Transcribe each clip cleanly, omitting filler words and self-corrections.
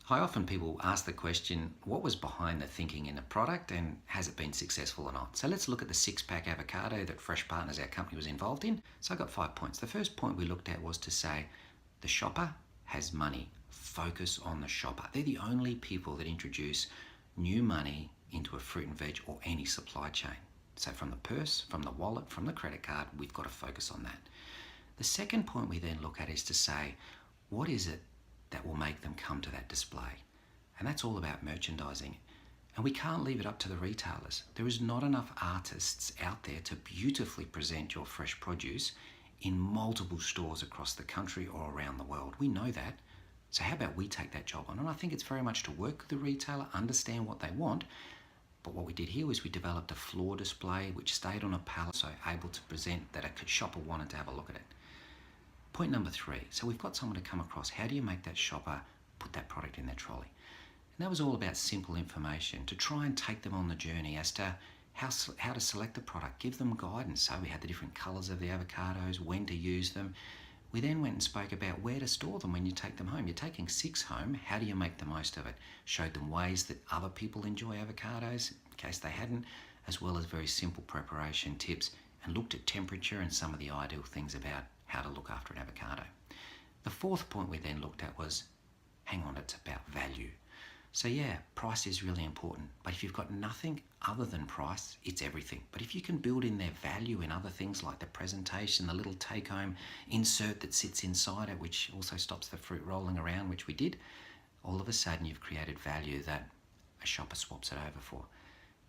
Hi, often people ask the question, what was behind the thinking in the product and has it been successful or not? So let's look at the 6-pack avocado that Fresh Partners, our company, was involved in. So I got 5 points. The first point we looked at was to say, the shopper has money. Focus on the shopper. They're the only people that introduce new money into a fruit and veg or any supply chain. So from the purse, from the wallet, from the credit card, we've got to focus on that. The second point we then look at is to say, what is it that will make them come to that display? And that's all about merchandising. And we can't leave it up to the retailers. There is not enough artists out there to beautifully present your fresh produce in multiple stores across the country or around the world. We know that. So how about we take that job on? And I think it's very much to work with the retailer, understand what they want. But what we did here was we developed a floor display which stayed on a pallet, so able to present that a shopper wanted to have a look at it. Point number 3, so we've got someone to come across. How do you make that shopper put that product in their trolley? And that was all about simple information to try and take them on the journey as to how to select the product, give them guidance. So we had the different colours of the avocados, when to use them. We then went and spoke about where to store them when you take them home. You're taking 6 home, how do you make the most of it? Showed them ways that other people enjoy avocados, in case they hadn't, as well as very simple preparation tips, and looked at temperature and some of the ideal things about how to look after an avocado. The fourth point we then looked at was, hang on, it's about value. So yeah, price is really important, but if you've got nothing other than price, it's everything. But if you can build in their value in other things like the presentation, the little take-home insert that sits inside it, which also stops the fruit rolling around, which we did, all of a sudden you've created value that a shopper swaps it over for.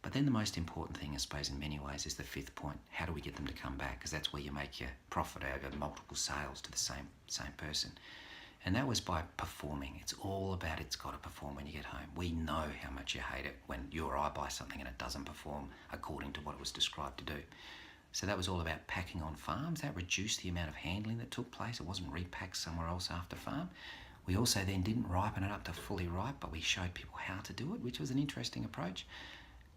But then the most important thing, I suppose, in many ways, is the 5th point. How do we get them to come back? Because that's where you make your profit over multiple sales to the same person. And that was by performing. It's all about it's got to perform when you get home. We know how much you hate it when you or I buy something and it doesn't perform according to what it was described to do. So that was all about packing on farms. That reduced the amount of handling that took place. It wasn't repacked somewhere else after farm. We also then didn't ripen it up to fully ripe, but we showed people how to do it, which was an interesting approach.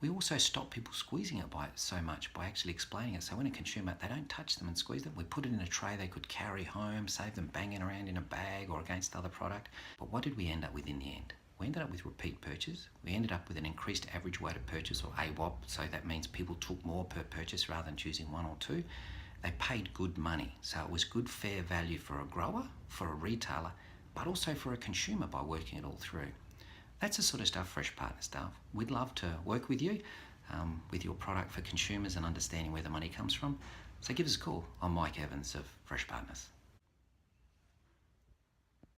We also stop people squeezing it by so much by actually explaining it. So when a consumer, they don't touch them and squeeze them. We put it in a tray they could carry home, save them banging around in a bag or against other product. But what did we end up with in the end? We ended up with repeat purchase. We ended up with an increased average weighted purchase, or AWOP. So that means people took more per purchase rather than choosing 1 or 2. They paid good money. So it was good, fair value for a grower, for a retailer, but also for a consumer by working it all through. That's the sort of stuff Fresh Partners does. We'd love to work with you with your product for consumers and understanding where the money comes from. So give us a call. I'm Mike Evans of Fresh Partners.